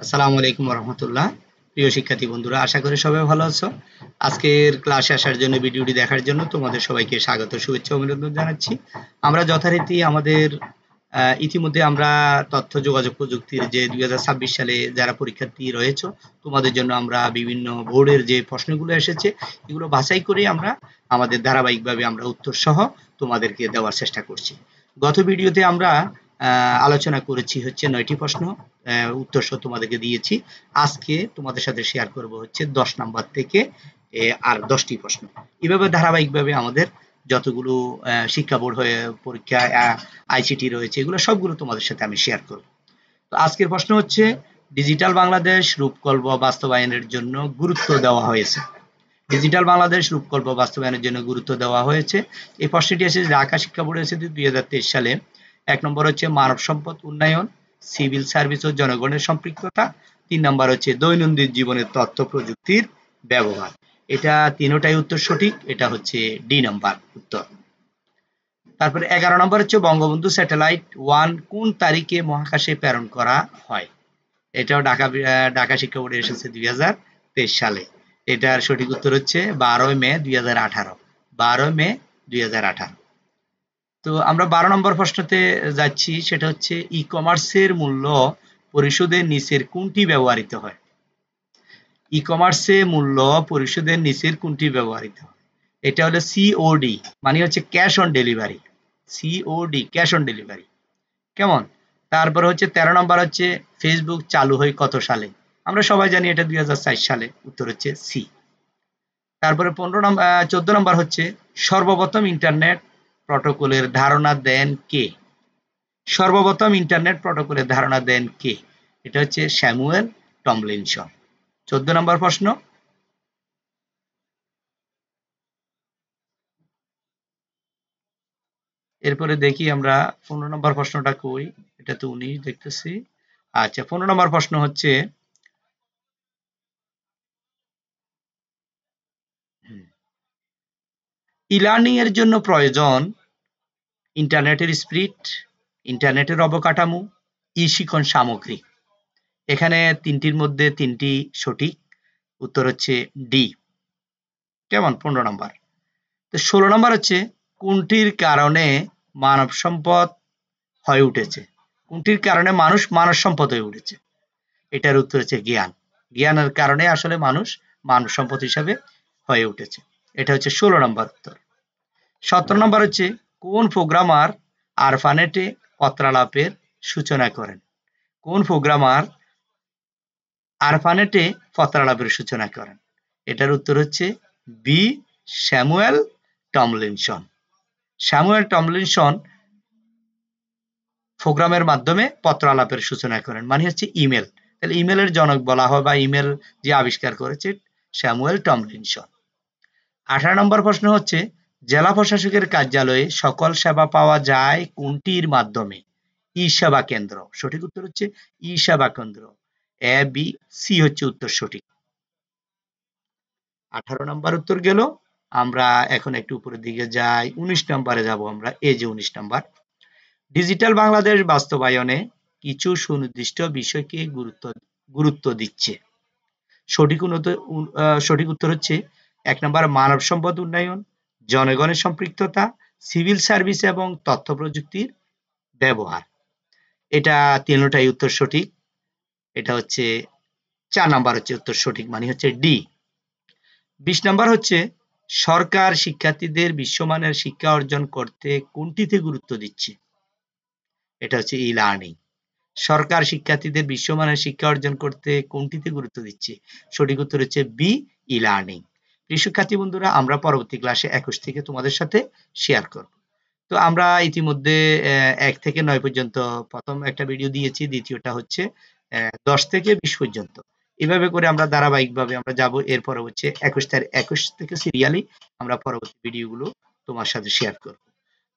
আসসালামু আলাইকুম রহমতুল্লাহ। প্রিয় শিক্ষার্থী বন্ধুরা, আশা করি সবাই ভালো আছো। আজকের ক্লাসে আসার জন্য, ভিডিওটি দেখার জন্য তোমাদের সবাইকে স্বাগত, শুভেচ্ছা, অভিনন্দন জানাচ্ছি। আমরা যথারীতি আমাদের ইতিমধ্যে আমরা তথ্য যোগাযোগ প্রযুক্তির যে 2026 সালে যারা পরীক্ষার্থী রয়েছে তোমাদের জন্য আমরা বিভিন্ন বোর্ডের যে প্রশ্নগুলো এসেছে এগুলো বাছাই করে আমরা আমাদের ধারাবাহিকভাবে আমরা উত্তর সহ তোমাদেরকে দেওয়ার চেষ্টা করছি। গত ভিডিওতে আমরা আলোচনা করেছি হচ্ছে 9টি প্রশ্ন, উত্তর সহ তোমাদেরকে দিয়েছি। আজকে তোমাদের সাথে শেয়ার করব হচ্ছে 10 নাম্বার থেকে আর 10টি প্রশ্ন। এভাবে ধারাবাহিকভাবে আমাদের যতগুলো শিক্ষা বোর্ড হয়ে পরীক্ষা আইসিটি রয়েছে এগুলো সবগুলো তোমাদের সাথে আমি শেয়ার করব। তো আজকের প্রশ্ন হচ্ছে ডিজিটাল বাংলাদেশ রূপকল্প বাস্তবায়নের জন্য গুরুত্ব দেওয়া হয়েছে। ডিজিটাল বাংলাদেশ রূপকল্প বাস্তবায়নের জন্য গুরুত্ব দেওয়া হয়েছে। এই প্রশ্নটি এসেছে ঢাকা শিক্ষা বোর্ডে এসেছে 2023 সালে। 1 নম্বর হচ্ছে মানব সম্পদ উন্নয়ন, সিভিল সার্ভিস ও জনগণের সম্পৃক্ততা। 3 নম্বর হচ্ছে দৈনন্দিন জীবনের তথ্য প্রযুক্তির ব্যবহার। এটা তিনটাই উত্তর সঠিক, এটা হচ্ছে ডি নাম্বার উত্তর। তারপরে 11 নম্বর হচ্ছে বঙ্গবন্ধু স্যাটেলাইট 1 কোন তারিখে মহাকাশে প্রেরণ করা হয়। এটাও ঢাকা শিক্ষা বোর্ডে এসেছে 2023 সালে। এটার সঠিক উত্তর হচ্ছে 12 মে 2018। 12 মে 2018। তো আমরা 12 নম্বর প্রশ্নতে যাচ্ছি, সেটা হচ্ছে ই কমার্সের মূল্য পরিশোধের নিচের কোনটি ব্যবহৃত হয়। ই কমার্সে মূল্য পরিশোধের নিচের কোনটি ব্যবহৃত হয়। এটা হলো সিওডি, মানে হচ্ছে cash on delivery. COD, cash on delivery. কেমন? তারপর হচ্ছে 13 নম্বর হচ্ছে ফেসবুক চালু হয় কত সালে। আমরা সবাই জানি এটা 2004 সালে। উত্তর হচ্ছে সি। তারপরে 14 নম্বর হচ্ছে সর্বপ্রথম ইন্টারনেট প্রটোকলের ধারণা দেন কে। সর্বপ্রথম ইন্টারনেট প্রটোকলের ধারণা দেন কে। এটা হচ্ছে স্যামুয়েল টমলিনসন। 14 নম্বর প্রশ্ন। এরপরে দেখি আমরা 15 নম্বর প্রশ্নটা কই। এটা তো 19 দেখতেছি। আচ্ছা, 15 নম্বর প্রশ্ন হচ্ছে ই-লার্নিং এর জন্য প্রয়োজন ইন্টারনেটের স্পিড, ইন্টারনেটের অবকাঠামো, ই শিক্ষণ সামগ্রী। এখানে তিনটির মধ্যে তিনটি সঠিক। উত্তর হচ্ছে ডি। কেমন? 15 নম্বর। তো 16 নম্বর হচ্ছে কোনটির কারণে মানব সম্পদ হয়ে উঠেছে। কোনটির কারণে মানুষ মানব সম্পদ হয়ে উঠেছে। এটার উত্তর হচ্ছে জ্ঞান। জ্ঞানের কারণে আসলে মানুষ মানব সম্পদ হিসাবে হয়ে উঠেছে। এটা হচ্ছে 16 নম্বর উত্তর। 17 নম্বর হচ্ছে কোন প্রোগ্রামার আরপানেটে পত্রালাপের সূচনা করেন। কোন প্রোগ্রামার আরপানেটে পত্রালাপের সূচনা করেন। এটার উত্তর হচ্ছে B, Samuel Tomlinson. Samuel Tomlinson প্রোগ্রামের মাধ্যমে পত্রালাপের সূচনা করেন, মানে হচ্ছে ইমেল। তাহলে ইমেলের জনক বলা হয় বা ইমেল যে আবিষ্কার করেছে স্যামুয়েল টমলিনসন। 18 নম্বর প্রশ্ন হচ্ছে জেলা প্রশাসকের কার্যালয়ে সকল সেবা পাওয়া যায় কোনটির মাধ্যমে। ই সেবা কেন্দ্র। সঠিক উত্তর হচ্ছে ই সেবা কেন্দ্র। এ, বি, সি হচ্ছে উত্তর সঠিক। 18 নম্বর উত্তর গেল। আমরা এখন একটু উপরের দিকে যাই, 19 নম্বরে যাব আমরা। এই যে 19 নম্বর, ডিজিটাল বাংলাদেশ বাস্তবায়নে কিছু সুনির্দিষ্ট বিষয়কে গুরুত্ব দিচ্ছে। সঠিক উত্তর হচ্ছে 1 নম্বর মানব সম্পদ উন্নয়ন, জনগণের সম্পৃক্ততা, সিভিল সার্ভিস এবং তথ্য প্রযুক্তির ব্যবহার। এটা তিনটাই উত্তর সঠিক। এটা হচ্ছে 4 নাম্বার হচ্ছে উত্তর সঠিক, মানে হচ্ছে ডি। 20 নাম্বার হচ্ছে সরকার শিক্ষার্থীদের বিশ্বমানের শিক্ষা অর্জন করতে কোনটিতে গুরুত্ব দিচ্ছে। এটা হচ্ছে ই লার্নিং। সরকার শিক্ষার্থীদের বিশ্বমানের শিক্ষা অর্জন করতে কোনটিতে গুরুত্ব দিচ্ছে। সঠিক উত্তর হচ্ছে বি, ই লার্নিং। প্রিয় শিক্ষার্থী বন্ধুরা, আমরা পরবর্তী ক্লাসে 21 থেকে তোমাদের সাথে শেয়ার করব। তো আমরা ইতিমধ্যে 1 থেকে 9 পর্যন্ত প্রথম একটা ভিডিও দিয়েছি, দ্বিতীয়টা হচ্ছে 10 থেকে 20 পর্যন্ত। এভাবে করে আমরা ধারাবাহিকভাবে আমরা যাব। এরপরে হচ্ছে 21 থেকে সিরিয়ালি আমরা পরবর্তী ভিডিওগুলো তোমার সাথে শেয়ার করব।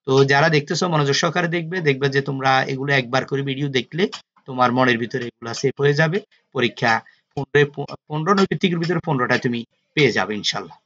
তো যারা দেখতেছো মনোযোগ সহকারে দেখবে যে তোমরা এগুলো একবার করে ভিডিও দেখলে তোমার মনের ভিতরে এগুলো সেভ হয়ে যাবে। পরীক্ষা 15 নৈতিকের ভিতরে 15টা তুমি পেয়ে যাবে ইনশাল্লাহ।